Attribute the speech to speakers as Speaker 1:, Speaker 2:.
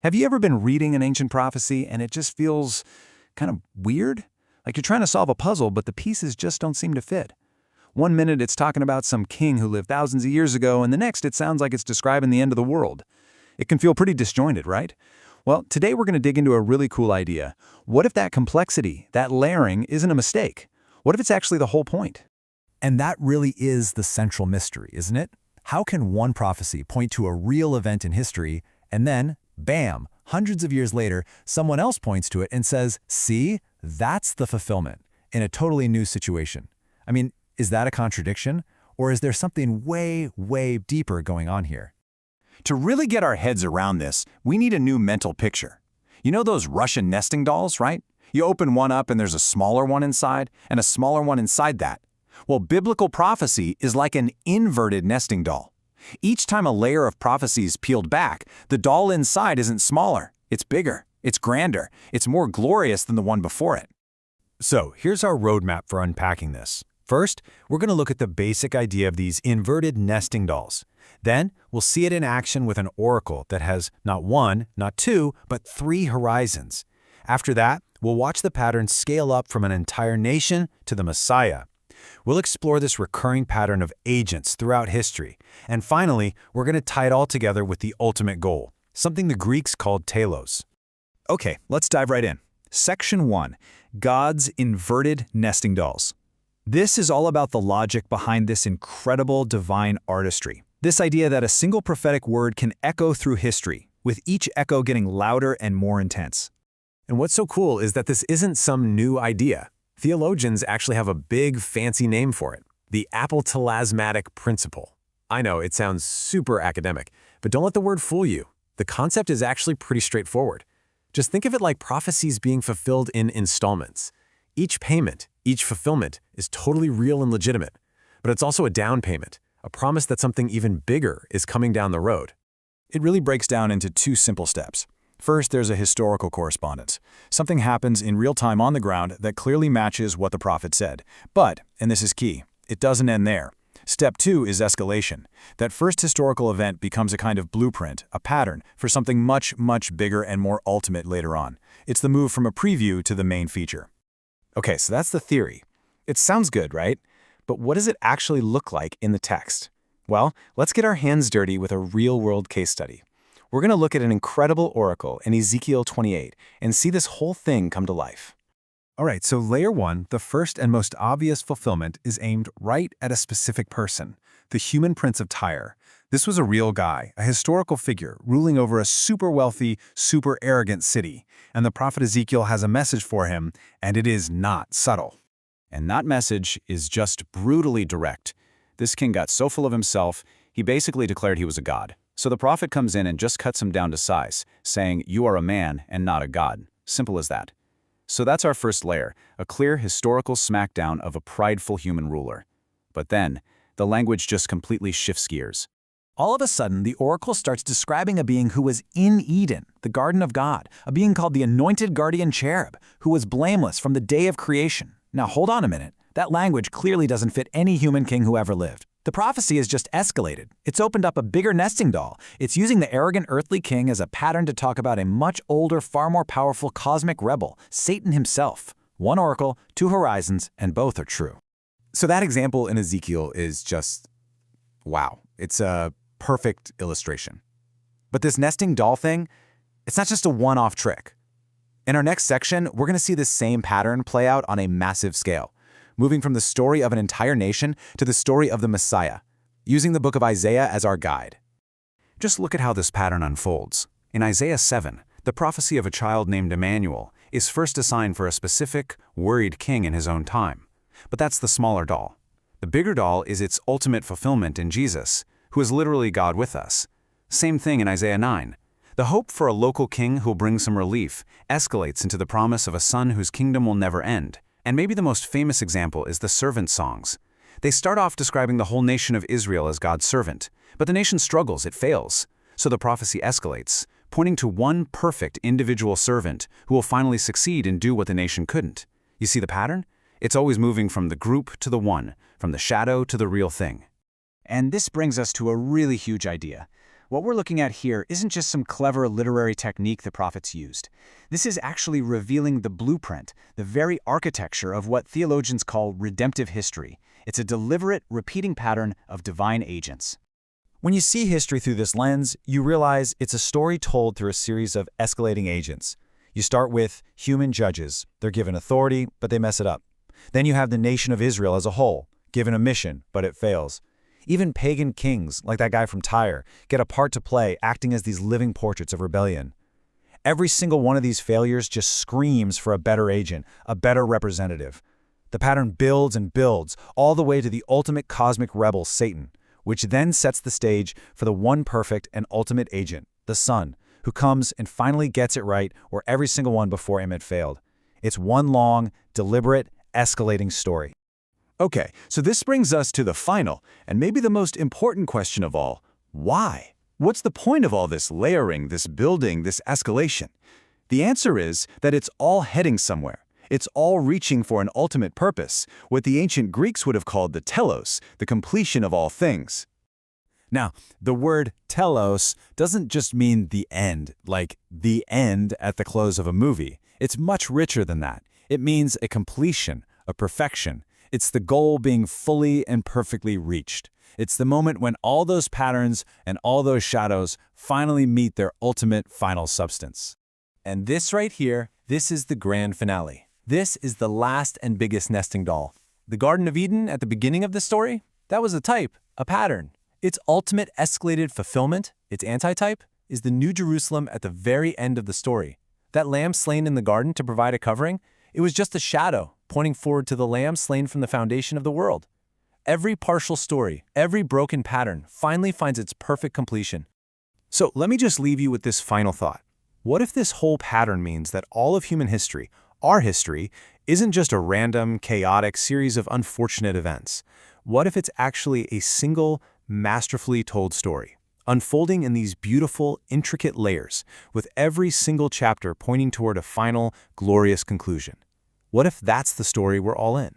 Speaker 1: Have you ever been reading an ancient prophecy and it just feels kind of weird? Like you're trying to solve a puzzle, but the pieces just don't seem to fit. One minute it's talking about some king who lived thousands of years ago, and the next it sounds like it's describing the end of the world. It can feel pretty disjointed, right? Well, today we're going to dig into a really cool idea. What if that complexity, that layering, isn't a mistake? What if it's actually the whole point?
Speaker 2: And that really is the central mystery, isn't it? How can one prophecy point to a real event in history, and then, bam, hundreds of years later, someone else points to it and says, see, that's the fulfillment, in a totally new situation? I mean, is that a contradiction? Or is there something way, way deeper going on here?
Speaker 1: To really get our heads around this, we need a new mental picture. You know those Russian nesting dolls, right? You open one up and there's a smaller one inside, and a smaller one inside that. Well, biblical prophecy is like an inverted nesting doll. Each time a layer of prophecy is peeled back, the doll inside isn't smaller. It's bigger, it's grander, it's more glorious than the one before it.
Speaker 2: So here's our roadmap for unpacking this. First, we're going to look at the basic idea of these inverted nesting dolls. Then, we'll see it in action with an oracle that has not one, not two, but 3 horizons. After that, we'll watch the pattern scale up from an entire nation to the Messiah. We'll explore this recurring pattern of agents throughout history. And finally, we're going to tie it all together with the ultimate goal, something the Greeks called telos.
Speaker 3: Okay, let's dive right in. Section 1, God's inverted nesting dolls. This is all about the logic behind this incredible divine artistry. This idea that a single prophetic word can echo through history, with each echo getting louder and more intense.
Speaker 2: And what's so cool is that this isn't some new idea. Theologians actually have a big, fancy name for it, the apotelesmatic principle. I know, it sounds super academic, but don't let the word fool you. The concept is actually pretty straightforward. Just think of it like prophecies being fulfilled in installments. Each payment, each fulfillment, is totally real and legitimate, but it's also a down payment, a promise that something even bigger is coming down the road.
Speaker 3: It really breaks down into 2 simple steps. First, there's a historical correspondence. Something happens in real time on the ground that clearly matches what the prophet said. But, and this is key, it doesn't end there. Step 2 is escalation. That first historical event becomes a kind of blueprint, a pattern, for something much, much bigger and more ultimate later on. It's the move from a preview to the main feature.
Speaker 1: Okay, so that's the theory. It sounds good, right? But what does it actually look like in the text? Well, let's get our hands dirty with a real-world case study. We're going to look at an incredible oracle in Ezekiel 28 and see this whole thing come to life.
Speaker 2: All right, so layer 1, the first and most obvious fulfillment, is aimed right at a specific person, the human prince of Tyre. This was a real guy, a historical figure, ruling over a super wealthy, super arrogant city. And the prophet Ezekiel has a message for him, and it is not subtle.
Speaker 3: And that message is just brutally direct. This king got so full of himself, he basically declared he was a god. So the prophet comes in and just cuts him down to size, saying, "You are a man and not a god." Simple as that. So that's our first layer, a clear historical smackdown of a prideful human ruler. But then, the language just completely shifts gears.
Speaker 2: All of a sudden, the oracle starts describing a being who was in Eden, the garden of God, a being called the anointed guardian cherub, who was blameless from the day of creation. Now hold on a minute. That language clearly doesn't fit any human king who ever lived. The prophecy has just escalated. It's opened up a bigger nesting doll. It's using the arrogant earthly king as a pattern to talk about a much older, far more powerful cosmic rebel, Satan himself. One oracle, 2 horizons, and both are true.
Speaker 1: So that example in Ezekiel is just, wow. It's a perfect illustration. But this nesting doll thing, it's not just a one-off trick. In our next section, we're going to see this same pattern play out on a massive scale, moving from the story of an entire nation to the story of the Messiah, using the book of Isaiah as our guide. Just look at how this pattern unfolds. In Isaiah 7, the prophecy of a child named Emmanuel is first assigned for a specific, worried king in his own time. But that's the smaller doll. The bigger doll is its ultimate fulfillment in Jesus, who is literally God with us. Same thing in Isaiah 9. The hope for a local king who will bring some relief escalates into the promise of a son whose kingdom will never end. And maybe the most famous example is the servant songs. They start off describing the whole nation of Israel as God's servant, but the nation struggles, it fails. So the prophecy escalates, pointing to one perfect individual servant who will finally succeed and do what the nation couldn't. You see the pattern? It's always moving from the group to the one, from the shadow to the real thing.
Speaker 3: And this brings us to a really huge idea.
Speaker 1: What we're looking at here isn't just some clever literary technique the prophets used. This is actually revealing the blueprint, the very architecture of what theologians call redemptive history. It's a deliberate, repeating pattern of divine agents.
Speaker 2: When you see history through this lens, you realize it's a story told through a series of escalating agents. You start with human judges. They're given authority, but they mess it up. Then you have the nation of Israel as a whole, given a mission, but it fails. Even pagan kings, like that guy from Tyre, get a part to play, acting as these living portraits of rebellion. Every single one of these failures just screams for a better agent, a better representative. The pattern builds and builds, all the way to the ultimate cosmic rebel, Satan, which then sets the stage for the one perfect and ultimate agent, the Son, who comes and finally gets it right where every single one before him had failed. It's one long, deliberate, escalating story.
Speaker 3: Okay, so this brings us to the final, and maybe the most important question of all. Why? What's the point of all this layering, this building, this escalation? The answer is that it's all heading somewhere. It's all reaching for an ultimate purpose, what the ancient Greeks would have called the telos, the completion of all things.
Speaker 2: Now, the word telos doesn't just mean the end, like the end at the close of a movie. It's much richer than that. It means a completion, a perfection. It's the goal being fully and perfectly reached. It's the moment when all those patterns and all those shadows finally meet their ultimate final substance.
Speaker 4: And this right here, this is the grand finale. This is the last and biggest nesting doll. The Garden of Eden at the beginning of the story, that was a type, a pattern. Its ultimate escalated fulfillment, its antitype, is the New Jerusalem at the very end of the story. That lamb slain in the garden to provide a covering, it was just a shadow, pointing forward to the lamb slain from the foundation of the world. Every partial story, every broken pattern finally finds its perfect completion.
Speaker 2: So let me just leave you with this final thought. What if this whole pattern means that all of human history, our history, isn't just a random, chaotic series of unfortunate events? What if it's actually a single, masterfully told story, unfolding in these beautiful, intricate layers, with every single chapter pointing toward a final, glorious conclusion? What if that's the story we're all in?